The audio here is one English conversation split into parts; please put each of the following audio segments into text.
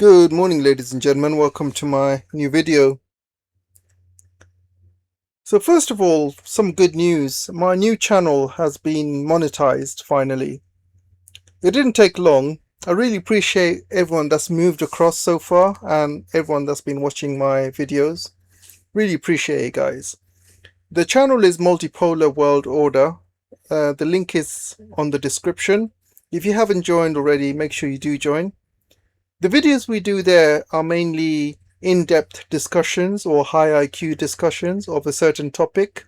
Good morning, ladies and gentlemen. Welcome to my new video. So first of all, some good news. My new channel has been monetized finally. It didn't take long. I really appreciate everyone that's moved across so far and everyone that's been watching my videos. Really appreciate it, guys. The channel is Multipolar World Order. The link is on the description. If you haven't joined already, make sure you do join. The videos we do there are mainly in-depth discussions or high IQ discussions of a certain topic.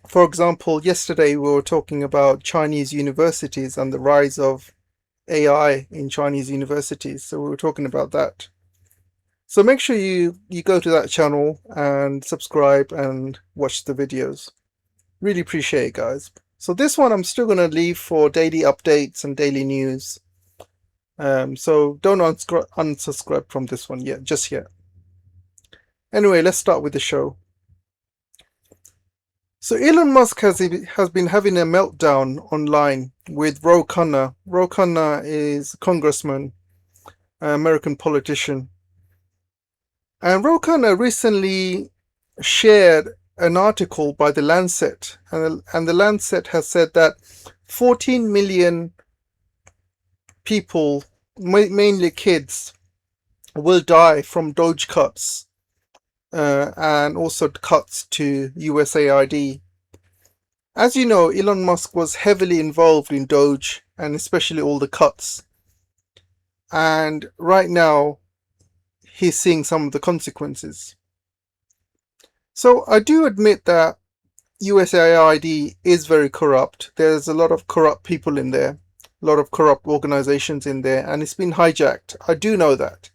For example, yesterday we were talking about Chinese universities and the rise of AI in Chinese universities. So we were talking about that. So make sure you go to that channel and subscribe and watch the videos. Really appreciate it, guys. So this one I'm still going to leave for daily updates and daily news. So don't unsubscribe from this one yet, just yet. Anyway, let's start with the show. So Elon Musk has been having a meltdown online with Ro Khanna. Ro Khanna is a congressman, an American politician. And Ro Khanna recently shared an article by the Lancet, and the Lancet has said that 14 million people, mainly kids, will die from Doge cuts and also cuts to USAID. As you know, Elon Musk was heavily involved in Doge and especially all the cuts. And right now, he's seeing some of the consequences. So I do admit that USAID is very corrupt. There's a lot of corrupt people in there, a lot of corrupt organizations in there, and it's been hijacked. I do know that.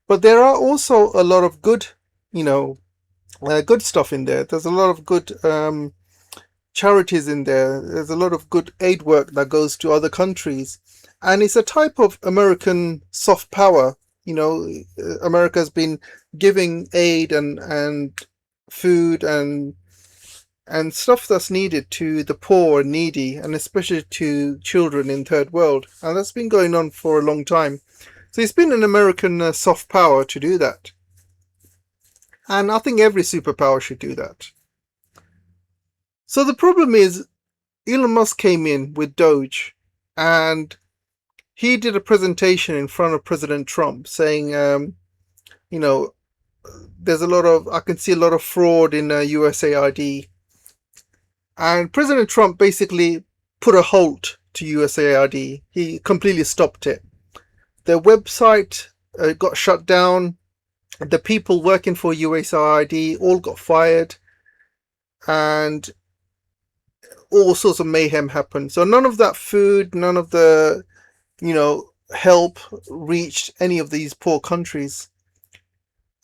But there are also a lot of good, good stuff in there. There's a lot of good charities in there. There's a lot of good aid work that goes to other countries. And it's a type of American soft power. America's been giving aid and food and stuff that's needed to the poor and needy, and especially to children in third world. And that's been going on for a long time. So it's been an American soft power to do that. And I think every superpower should do that. So the problem is, Elon Musk came in with Doge, and he did a presentation in front of President Trump saying, there's I can see a lot of fraud in USAID. And President Trump basically put a halt to USAID. He completely stopped it. Their website got shut down. The people working for USAID all got fired. And all sorts of mayhem happened. So none of that food, none of the, help reached any of these poor countries.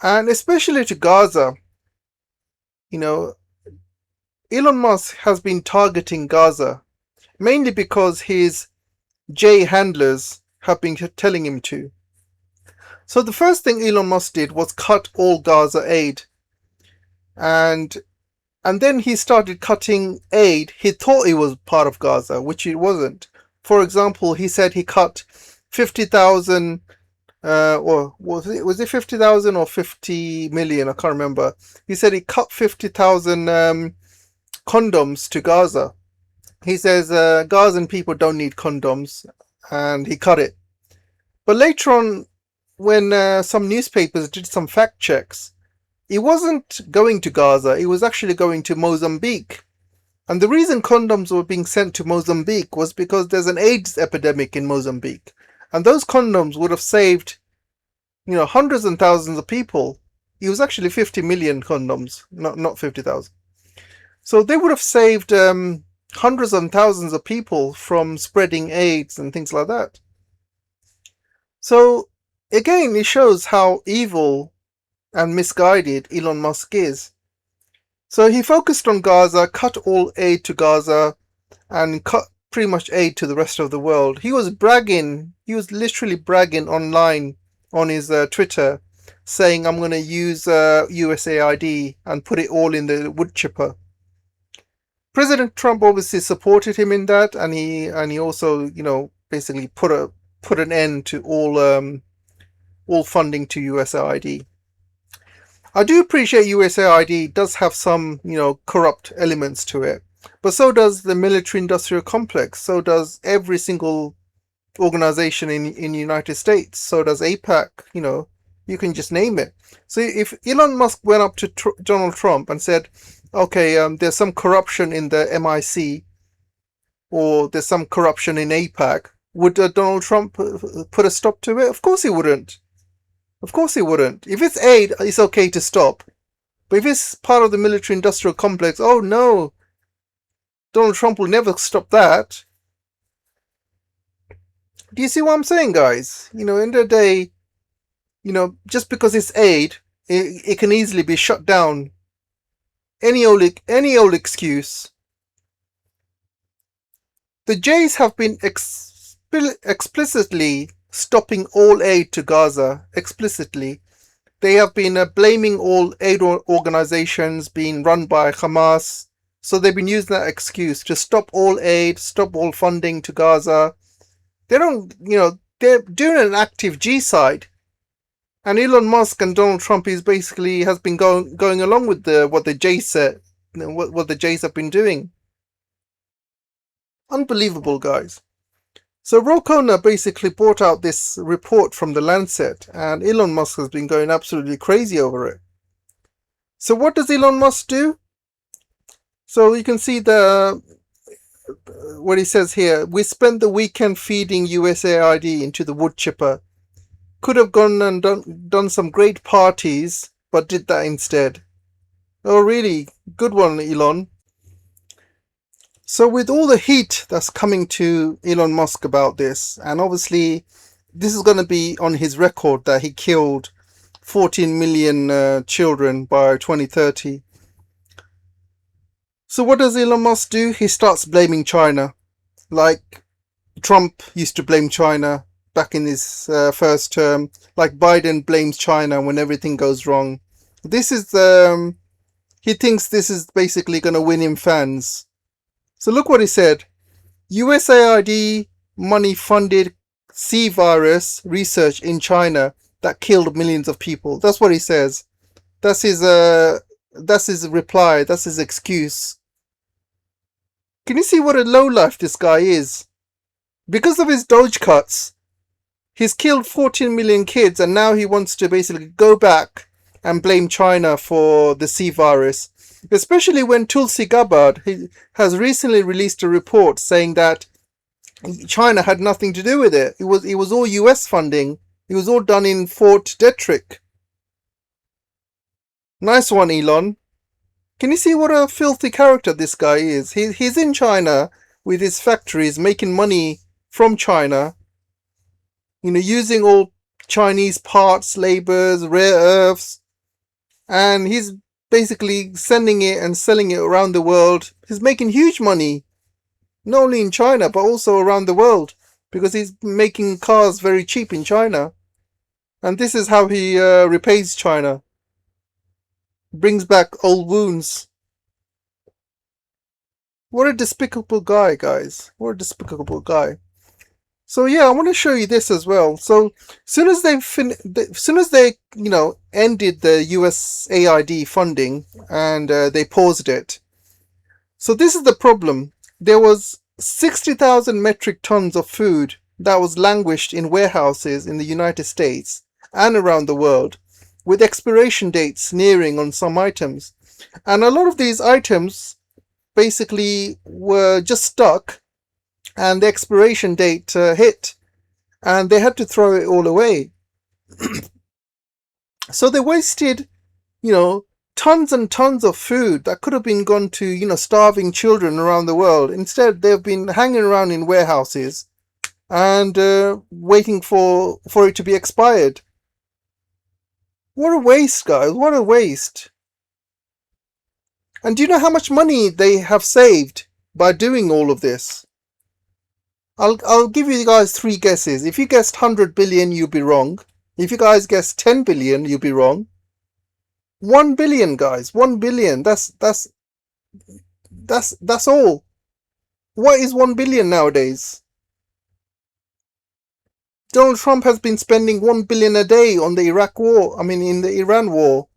And especially to Gaza, Elon Musk has been targeting Gaza, mainly because his J handlers have been telling him to. So the first thing Elon Musk did was cut all Gaza aid. And then he started cutting aid. He thought it was part of Gaza, which it wasn't. For example, he said he cut 50,000, or was it 50,000 or 50 million? I can't remember. He said he cut 50,000 condoms to Gaza. He says Gazan people don't need condoms, and he cut it. But later on, when some newspapers did some fact checks, it wasn't going to Gaza, it was actually going to Mozambique. And the reason condoms were being sent to Mozambique was because there's an AIDS epidemic in Mozambique. And those condoms would have saved, hundreds and thousands of people. It was actually 50 million condoms, not 50,000. So they would have saved hundreds and thousands of people from spreading AIDS and things like that. So again, it shows how evil and misguided Elon Musk is. So he focused on Gaza, cut all aid to Gaza, and cut pretty much aid to the rest of the world. He was literally bragging online on his Twitter, saying, I'm going to use USAID and put it all in the wood chipper. President Trump obviously supported him in that, and he also, basically put an end to all all funding to USAID. I do appreciate USAID does have some, corrupt elements to it, but so does the military-industrial complex. So does every single organization in the United States. So does APAC. You can just name it. So if Elon Musk went up to Donald Trump and said, "Okay, there's some corruption in the MIC, or there's some corruption in APAC," would Donald Trump put a stop to it? Of course he wouldn't. Of course he wouldn't. If it's aid, it's okay to stop. But if it's part of the military-industrial complex, oh no, Donald Trump will never stop that. Do you see what I'm saying, guys? End of the day, just because it's aid, it can easily be shut down. Any old excuse. The Jays have been explicitly stopping all aid to Gaza. Explicitly. They have been blaming all aid organizations being run by Hamas. So they've been using that excuse to stop all aid, stop all funding to Gaza. They don't, they're doing an active G-side. And Elon Musk and Donald Trump has been going along with what the Jays said, what the Jays have been doing. Unbelievable, guys. So Ro Khanna basically brought out this report from the Lancet, and Elon Musk has been going absolutely crazy over it. So what does Elon Musk do? So you can see what he says here. We spent the weekend feeding USAID into the wood chipper. Could have gone and done some great parties, but did that instead. Oh really? Good one, Elon. So with all the heat that's coming to Elon Musk about this, and obviously this is going to be on his record that he killed 14 million children by 2030. So what does Elon Musk do? He starts blaming China. Like Trump used to blame China back in his first term. Like Biden blames China when everything goes wrong. This is, he thinks this is basically going to win him fans. So look what he said. USAID money funded C virus research in China that killed millions of people. That's what he says. That's his reply. That's his excuse. Can you see what a lowlife this guy is? Because of his Doge cuts, he's killed 14 million kids, and now he wants to basically go back and blame China for the C virus. Especially when Tulsi Gabbard has recently released a report saying that China had nothing to do with it. It was all US funding. It was all done in Fort Detrick. Nice one, Elon. Can you see what a filthy character this guy is? He's in China with his factories making money from China. Using all Chinese parts, labors, rare earths. And he's basically sending it and selling it around the world. He's making huge money, not only in China but also around the world, because he's making cars very cheap in China. And this is how he repays China. Brings back old wounds. What a despicable guy, guys. What a despicable guy. So yeah, I want to show you this as well. So soon as they ended the USAID funding and they paused it. So this is the problem. There was 60,000 metric tons of food that was languished in warehouses in the United States and around the world, with expiration dates nearing on some items. And a lot of these items basically were just stuck, and the expiration date hit, and they had to throw it all away. So they wasted, tons and tons of food that could have been gone to, starving children around the world. Instead, they've been hanging around in warehouses and waiting for it to be expired. What a waste, guys. What a waste. And do you know how much money they have saved by doing all of this? I'll give you guys 3 guesses. If you guessed 100 billion, you'll be wrong. If you guys guessed 10 billion, you'll be wrong. 1 billion, guys. 1 billion. That's all. What is 1 billion nowadays? Donald Trump has been spending 1 billion a day on the Iraq war. I mean, in the Iran war.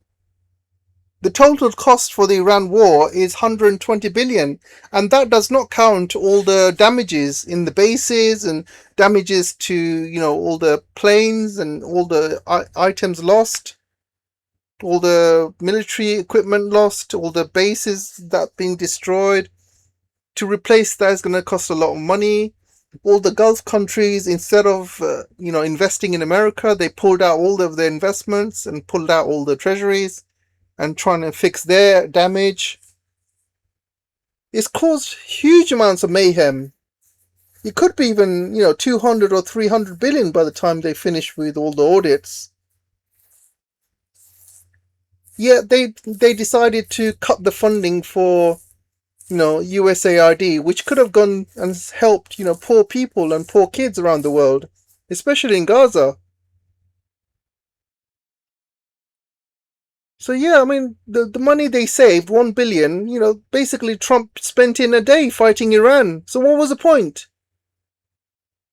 The total cost for the Iran war is 120 billion, and that does not count all the damages in the bases and damages to, you know, all the planes and all the items lost, all the military equipment lost, all the bases that being destroyed. To replace that is going to cost a lot of money. All the Gulf countries, instead of you know, investing in America, they pulled out all of their investments and pulled out all the treasuries and trying to fix their damage. It's caused huge amounts of mayhem. It could be even, you know, 200 or 300 billion by the time they finish with all the audits. Yeah, they decided to cut the funding for, you know, USAID, which could have gone and helped, you know, poor people and poor kids around the world, especially in Gaza. So yeah, I mean, the money they saved, 1 billion, you know, basically Trump spent in a day fighting Iran. So what was the point?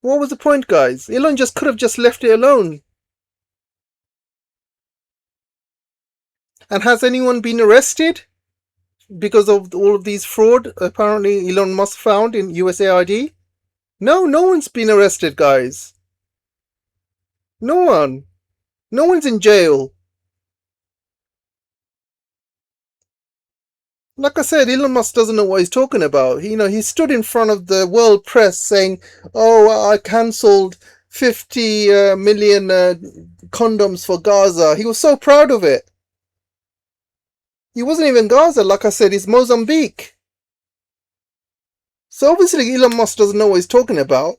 What was the point, guys? Elon just could have just left it alone. And has anyone been arrested because of all of these fraud apparently Elon Musk found in USAID? No, no one's been arrested, guys. No one. No one's in jail. Like I said, Elon Musk doesn't know what he's talking about. You know, he stood in front of the world press saying, "Oh, I cancelled 50 million condoms for Gaza." He was so proud of it. He wasn't even Gaza, like I said, he's Mozambique. So obviously Elon Musk doesn't know what he's talking about.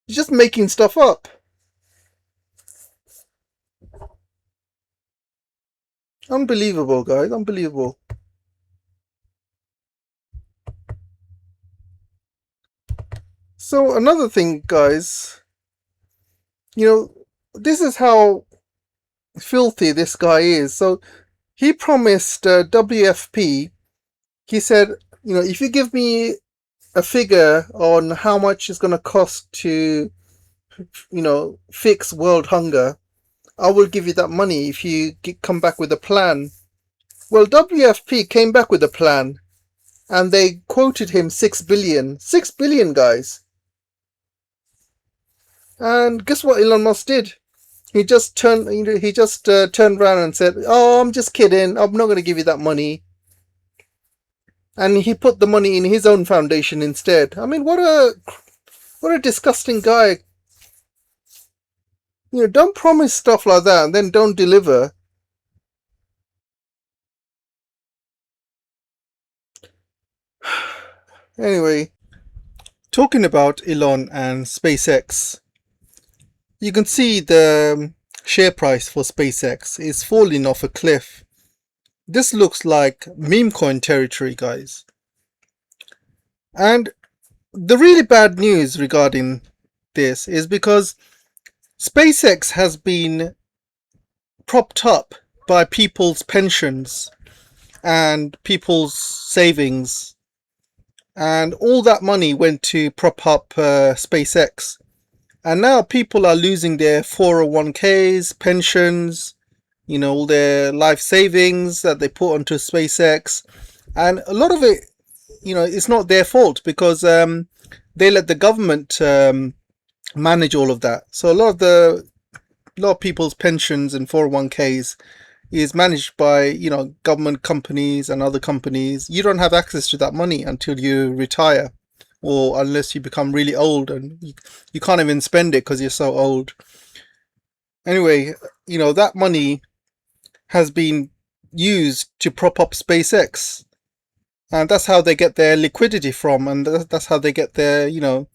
He's just making stuff up. Unbelievable, guys, unbelievable. So another thing, guys, you know, this is how filthy this guy is. So he promised WFP, he said, you know, if you give me a figure on how much it's going to cost to, you know, fix world hunger, I will give you that money if you come back with a plan. Well, WFP came back with a plan, and they quoted him 6 billion. 6 billion, guys. And guess what Elon Musk did? He just turned around and said, "Oh, I'm just kidding. I'm not going to give you that money." And he put the money in his own foundation instead. I mean, what a disgusting guy. You know, don't promise stuff like that and then don't deliver. Anyway, talking about Elon and SpaceX, you can see the share price for SpaceX is falling off a cliff. This looks like meme coin territory, guys. And the really bad news regarding this is because SpaceX has been propped up by people's pensions and people's savings, and all that money went to prop up SpaceX. And now people are losing their 401ks, pensions, you know, all their life savings that they put onto SpaceX. And a lot of it, you know, it's not their fault because they let the government manage all of that. So a lot of people's pensions and 401ks is managed by, you know, government companies and other companies. You don't have access to that money until you retire, or unless you become really old and you can't even spend it because you're so old. Anyway, you know, that money has been used to prop up SpaceX, and that's how they get their liquidity from, and that's how they get their, you know,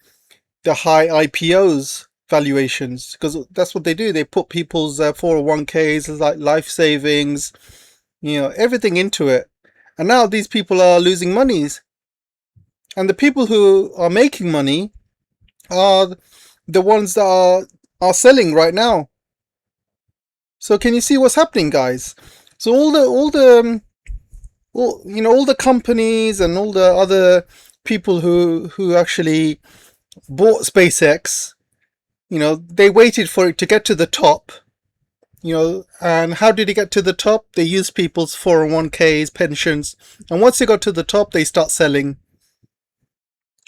the high IPOs valuations, because that's what they do. They put people's 401ks, like life savings, you know, everything into it, and now these people are losing monies. And the people who are making money are the ones that are selling right now. So can you see what's happening, guys? So all the companies and all the other people who actually bought SpaceX, They waited for it to get to the top. And how did it get to the top? They used people's 401ks, pensions, and once they got to the top, they start selling.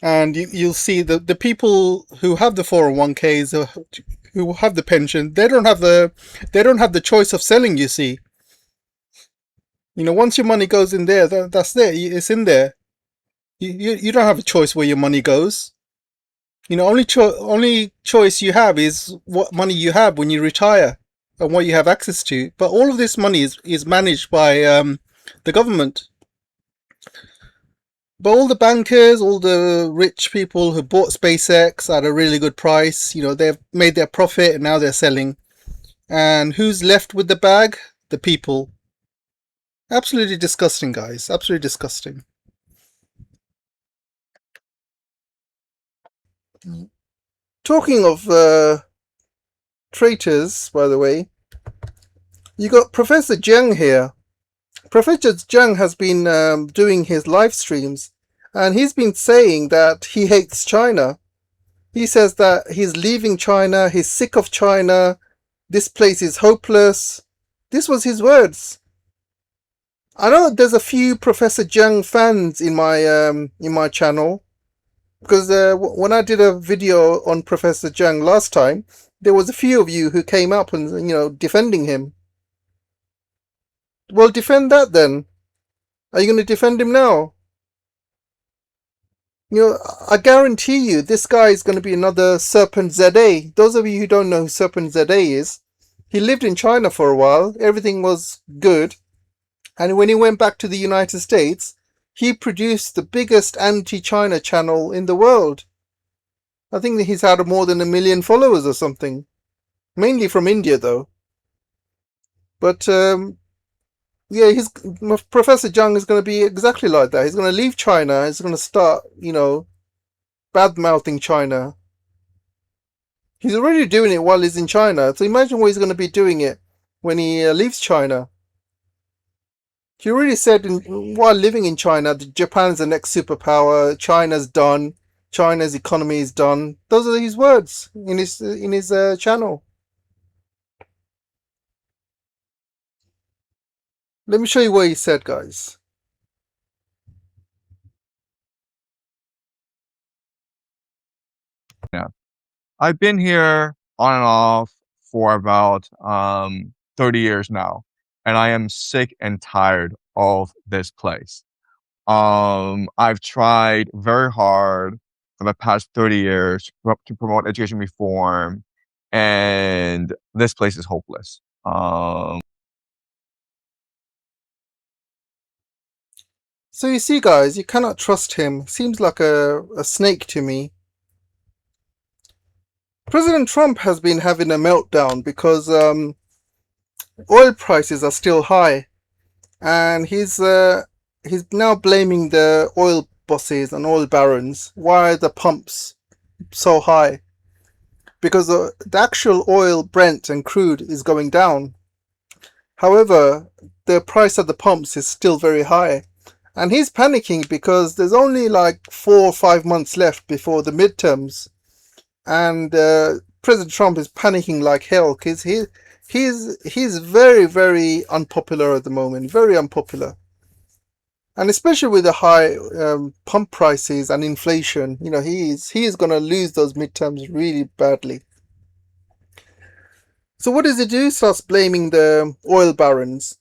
And you'll see the people who have the 401ks, who have the pension, they don't have the choice of selling. You see, once your money goes in there, that's there. It's in there. You don't have a choice where your money goes. Only choice you have is what money you have when you retire and what you have access to. But all of this money is managed by the government. But all the bankers, all the rich people who bought SpaceX at a really good price, they've made their profit and now they're selling. And who's left with the bag? The people. Absolutely disgusting, guys. Absolutely disgusting. Talking of traitors, by the way, you got Professor Jiang here. Professor Jiang has been doing his live streams, and he's been saying that he hates China. He says that he's leaving China, he's sick of China, this place is hopeless. This was his words. I know there's a few Professor Jiang fans in my channel, because when I did a video on Professor Jiang last time, there was a few of you who came up and defending him. Well, defend that then. Are you going to defend him now? I guarantee you this guy is going to be another Serpent ZA. Those of you who don't know who Serpent ZA is, he lived in China for a while. Everything was good. And when he went back to the United States, he produced the biggest anti-China channel in the world. I think that he's had more than 1 million followers or something. Mainly from India, though. But yeah, Professor Jiang is going to be exactly like that. He's going to leave China. He's going to start, bad-mouthing China. He's already doing it while he's in China. So imagine what he's going to be doing it when he leaves China. He already said while living in China that Japan's the next superpower. China's done. China's economy is done. Those are his words in his channel. Let me show you what he said, guys. Yeah. I've been here on and off for about 30 years now, and I am sick and tired of this place. I've tried very hard for the past 30 years to promote education reform, and this place is hopeless. So you see, guys, you cannot trust him. Seems like a snake to me. President Trump has been having a meltdown because oil prices are still high, and he's now blaming the oil bosses and oil barons. Why are the pumps so high? Because the actual oil, Brent and crude, is going down. However, the price at the pumps is still very high. And he's panicking because there's only like 4 or 5 months left before the midterms. And President Trump is panicking like hell because he's very, very unpopular at the moment. Very unpopular. And especially with the high pump prices and inflation, he is going to lose those midterms really badly. So what does he do? He starts blaming the oil barons.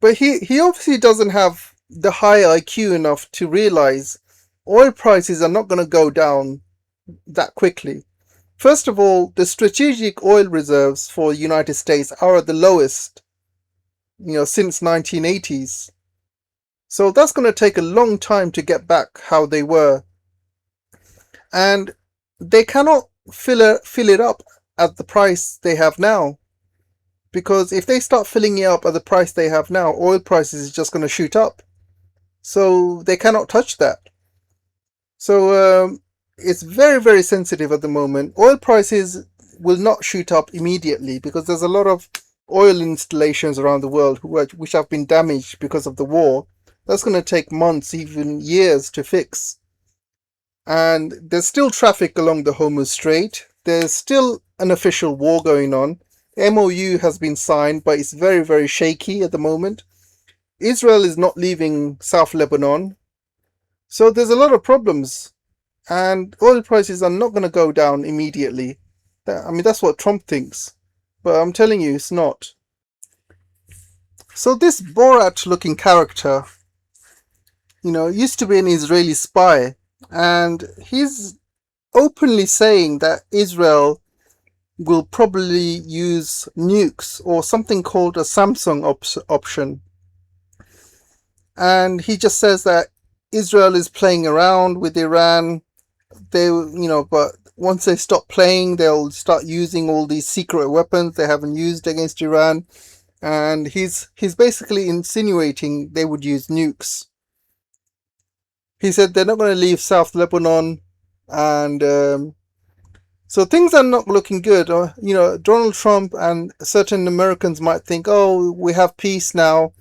But he obviously doesn't have the high IQ enough to realize oil prices are not going to go down that quickly. First of all, the strategic oil reserves for the United States are at the lowest, since 1980s. So that's going to take a long time to get back how they were. And they cannot fill it up at the price they have now. Because if they start filling it up at the price they have now, oil prices is just going to shoot up. So they cannot touch that. So it's very, very sensitive at the moment. Oil prices will not shoot up immediately because there's a lot of oil installations around the world which have been damaged because of the war. That's going to take months, even years to fix. And there's still traffic along the Hormuz Strait. there's still an official war going on. MOU has been signed, but it's very, very shaky at the moment. Israel is not leaving South Lebanon. So there's a lot of problems. And oil prices are not going to go down immediately. I mean, that's what Trump thinks. But I'm telling you, it's not. So this Borat-looking character, used to be an Israeli spy. And he's openly saying that Israel will probably use nukes or something called a Samsung option. And he just says that Israel is playing around with Iran. But once they stop playing, they'll start using all these secret weapons they haven't used against Iran. And he's basically insinuating they would use nukes. He said they're not going to leave South Lebanon, and so things are not looking good. Donald Trump and certain Americans might think, oh, we have peace now.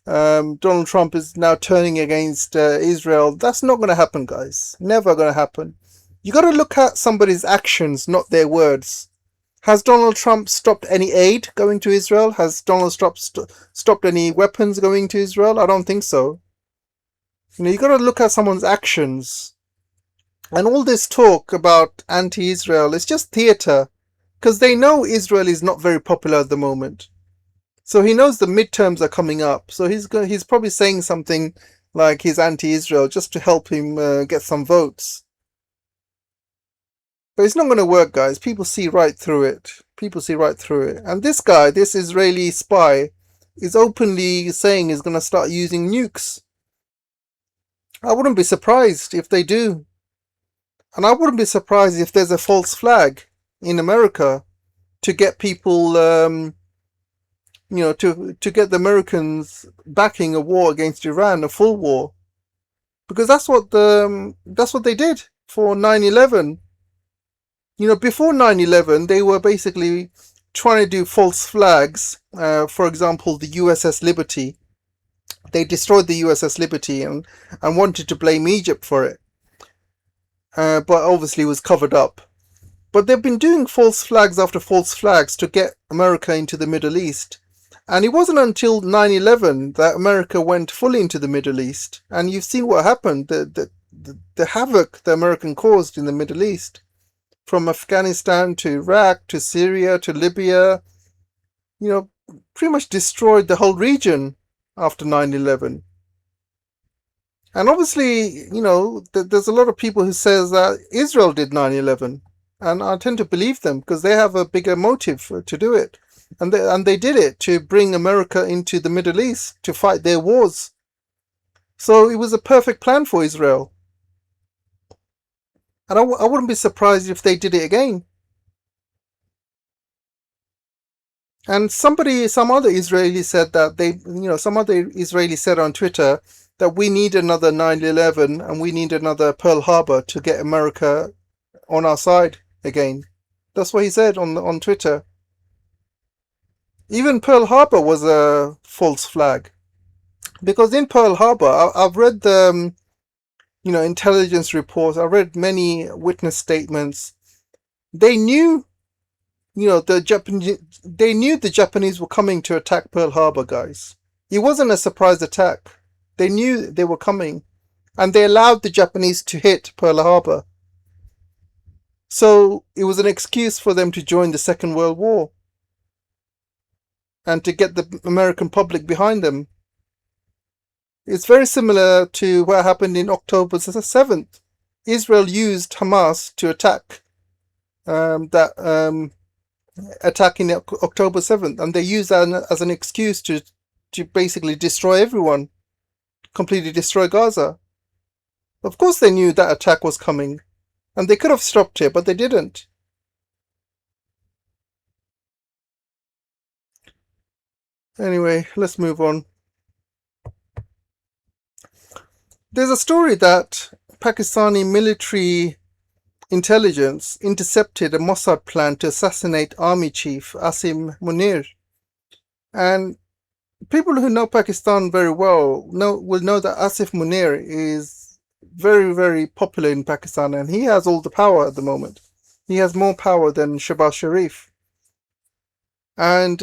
Donald Trump is now turning against Israel. That's not going to happen, guys. Never going to happen. You got to look at somebody's actions, not their words. Has Donald Trump stopped any aid going to Israel? Has Donald Trump stopped any weapons going to Israel? I don't think so. You got to look at someone's actions. And all this talk about anti-Israel is just theatre, because they know Israel is not very popular at the moment. So he knows the midterms are coming up. So he's probably saying something like he's anti-Israel just to help him get some votes. But it's not going to work, guys. People see right through it. People see right through it. And this guy, this Israeli spy, is openly saying he's going to start using nukes. I wouldn't be surprised if they do. And I wouldn't be surprised if there's a false flag in America to get people, to get the Americans backing a war against Iran, a full war. Because that's what they did for 9/11. Before 9/11, they were basically trying to do false flags. For example, the USS Liberty. They destroyed the USS Liberty and wanted to blame Egypt for it. But obviously it was covered up. But they've been doing false flags after false flags to get America into the Middle East. And it wasn't until 9/11 that America went fully into the Middle East. And you've seen what happened, the havoc the American caused in the Middle East. From Afghanistan to Iraq to Syria to Libya, pretty much destroyed the whole region after 9/11. And obviously, there's a lot of people who says that Israel did 9/11. And I tend to believe them because they have a bigger motive to do it. And they did it to bring America into the Middle East to fight their wars. So it was a perfect plan for Israel. And I wouldn't be surprised if they did it again. And some other Israeli said that some other Israeli said on Twitter that we need another 9/11 and we need another Pearl Harbor to get America on our side again. That's what he said on Twitter. Even Pearl Harbor was a false flag. Because in Pearl Harbor, I've read the intelligence reports. I read many witness statements. They knew, they knew the Japanese were coming to attack Pearl Harbor, guys. It wasn't a surprise attack. They knew they were coming, and they allowed the Japanese to hit Pearl Harbor. So it was an excuse for them to join the Second World War and to get the American public behind them. It's very similar to what happened in October 7th. Israel used Hamas to attack attack in October 7th, and they used that as an excuse to basically destroy everyone, completely destroy Gaza. Of course they knew that attack was coming, and they could have stopped it, but they didn't. Anyway, let's move on. There's a story that Pakistani military intelligence intercepted a Mossad plan to assassinate Army Chief Asim Munir. And people who know Pakistan very well will know that Asif Munir is very, very popular in Pakistan, and he has all the power at the moment. He has more power than Shahbaz Sharif. And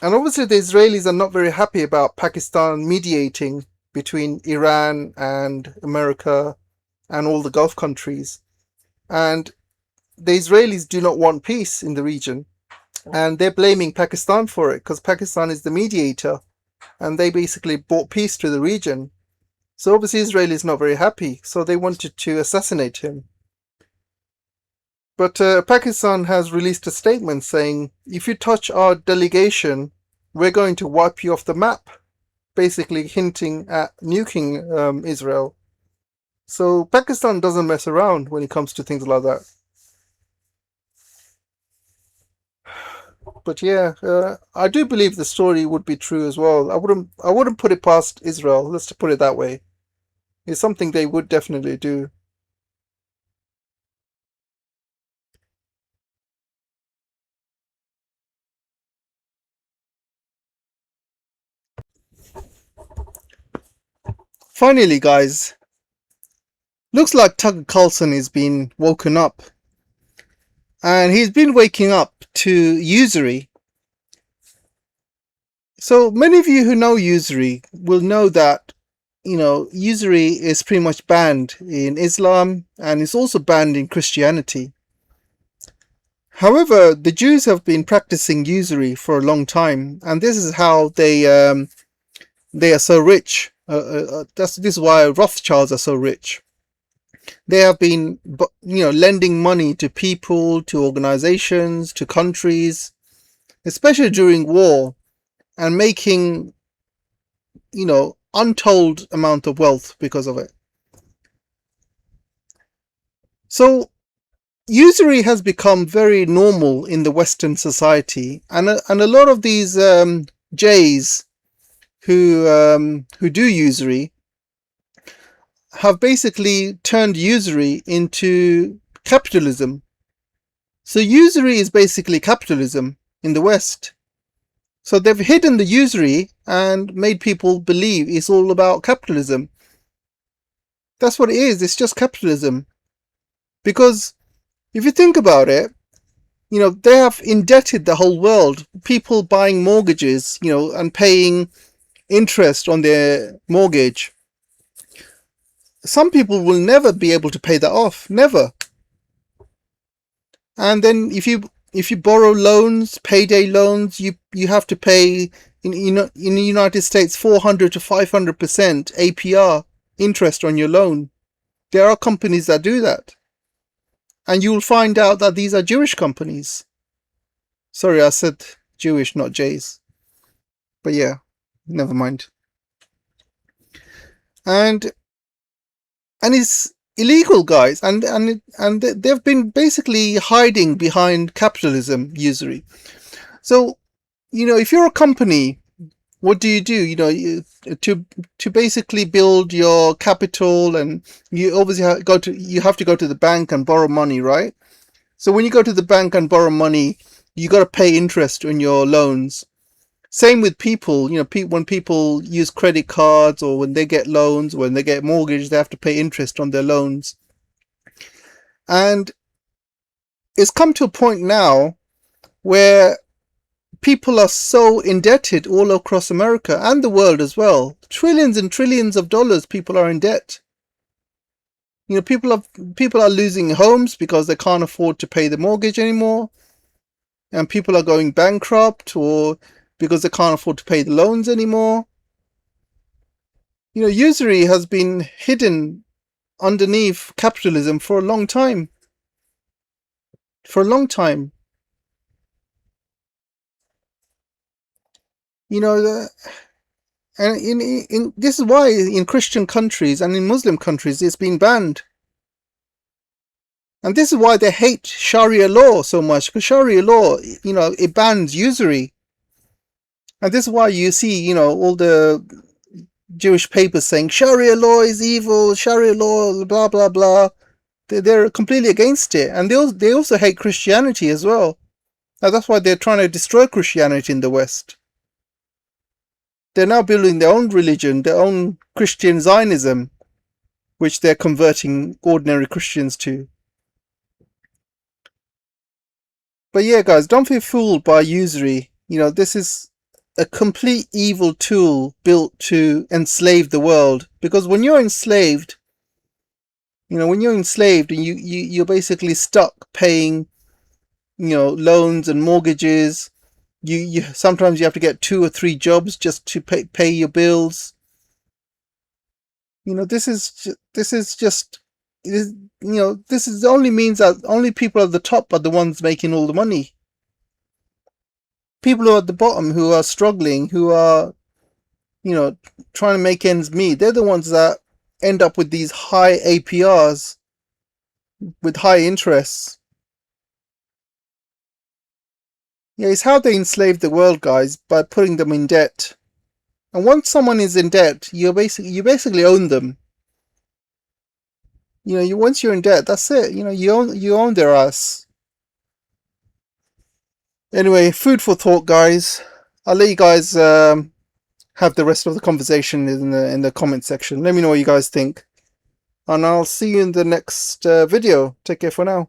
obviously the Israelis are not very happy about Pakistan mediating between Iran and America and all the Gulf countries. And the Israelis do not want peace in the region. And they're blaming Pakistan for it because Pakistan is the mediator and they basically brought peace to the region. So obviously Israel is not very happy. So they wanted to assassinate him. But Pakistan has released a statement saying, if you touch our delegation, we're going to wipe you off the map, basically hinting at nuking Israel. So Pakistan doesn't mess around when it comes to things like that. But yeah, I do believe the story would be true as well. I wouldn't put it past Israel, let's put it that way. It's something they would definitely do. Finally, guys, looks like Tucker Carlson has been woken up. And he's been waking up to usury. So many of you who know usury will know that, usury is pretty much banned in Islam and it's also banned in Christianity. However, the Jews have been practicing usury for a long time, and this is how they are so rich. This is why Rothschilds are so rich. They have been, lending money to people, to organizations, to countries, especially during war, and making, untold amount of wealth because of it. So usury has become very normal in the Western society, and a lot of these Jays who do usury have basically turned usury into capitalism. So usury is basically capitalism in the West. So they've hidden the usury and made people believe it's all about capitalism. That's what it is. It's just capitalism. Because if you think about it, they have indebted the whole world. People buying mortgages, and paying interest on their mortgage. Some people will never be able to pay that off. Never. And then if you borrow loans, payday loans, you have to pay in the United States 400 to 500% APR interest on your loan. There are companies that do that. And you'll find out that these are Jewish companies. Sorry, I said Jewish, not Jays. But yeah, never mind. And it's illegal, guys, and they've been basically hiding behind capitalism usury. So, if you're a company, what do? To basically build your capital, and you obviously have to go to the bank and borrow money, right? So when you go to the bank and borrow money, you got to pay interest on your loans. Same with people, when people use credit cards or when they get loans, when they get mortgage, they have to pay interest on their loans. And it's come to a point now where people are so indebted all across America and the world as well. Trillions and trillions of dollars people are in debt. People are losing homes because they can't afford to pay the mortgage anymore. And people are going bankrupt or because they can't afford to pay the loans anymore. Usury has been hidden underneath capitalism for a long time. For a long time. And in this is why in Christian countries and in Muslim countries it's been banned. And this is why they hate Sharia law so much, because Sharia law, it bans usury. And this is why you see, all the Jewish papers saying Sharia law is evil, Sharia law, blah, blah, blah. They're completely against it. And they also hate Christianity as well. And that's why they're trying to destroy Christianity in the West. They're now building their own religion, their own Christian Zionism, which they're converting ordinary Christians to. But yeah, guys, don't be fooled by usury. You know, this is a complete evil tool built to enslave the world. Because when you're enslaved, you know, when you're enslaved and you're basically stuck paying, you know, loans and mortgages. You sometimes you have to get 2 or 3 jobs just to pay your bills. You know, this is just, you know, this is only means that only people at the top are the ones making all the money. People who are at the bottom, who are struggling, who are, you know, trying to make ends meet, they're the ones that end up with these high APRs with high interests. Yeah, it's how they enslave the world, guys, by putting them in debt. And once someone is in debt, you basically own them. You know, once you're in debt, that's it. You know, you own their ass. Anyway, food for thought, guys. I'll let you guys have the rest of the conversation in the comment section. Let me know what you guys think, and I'll see you in the next video. Take care for now.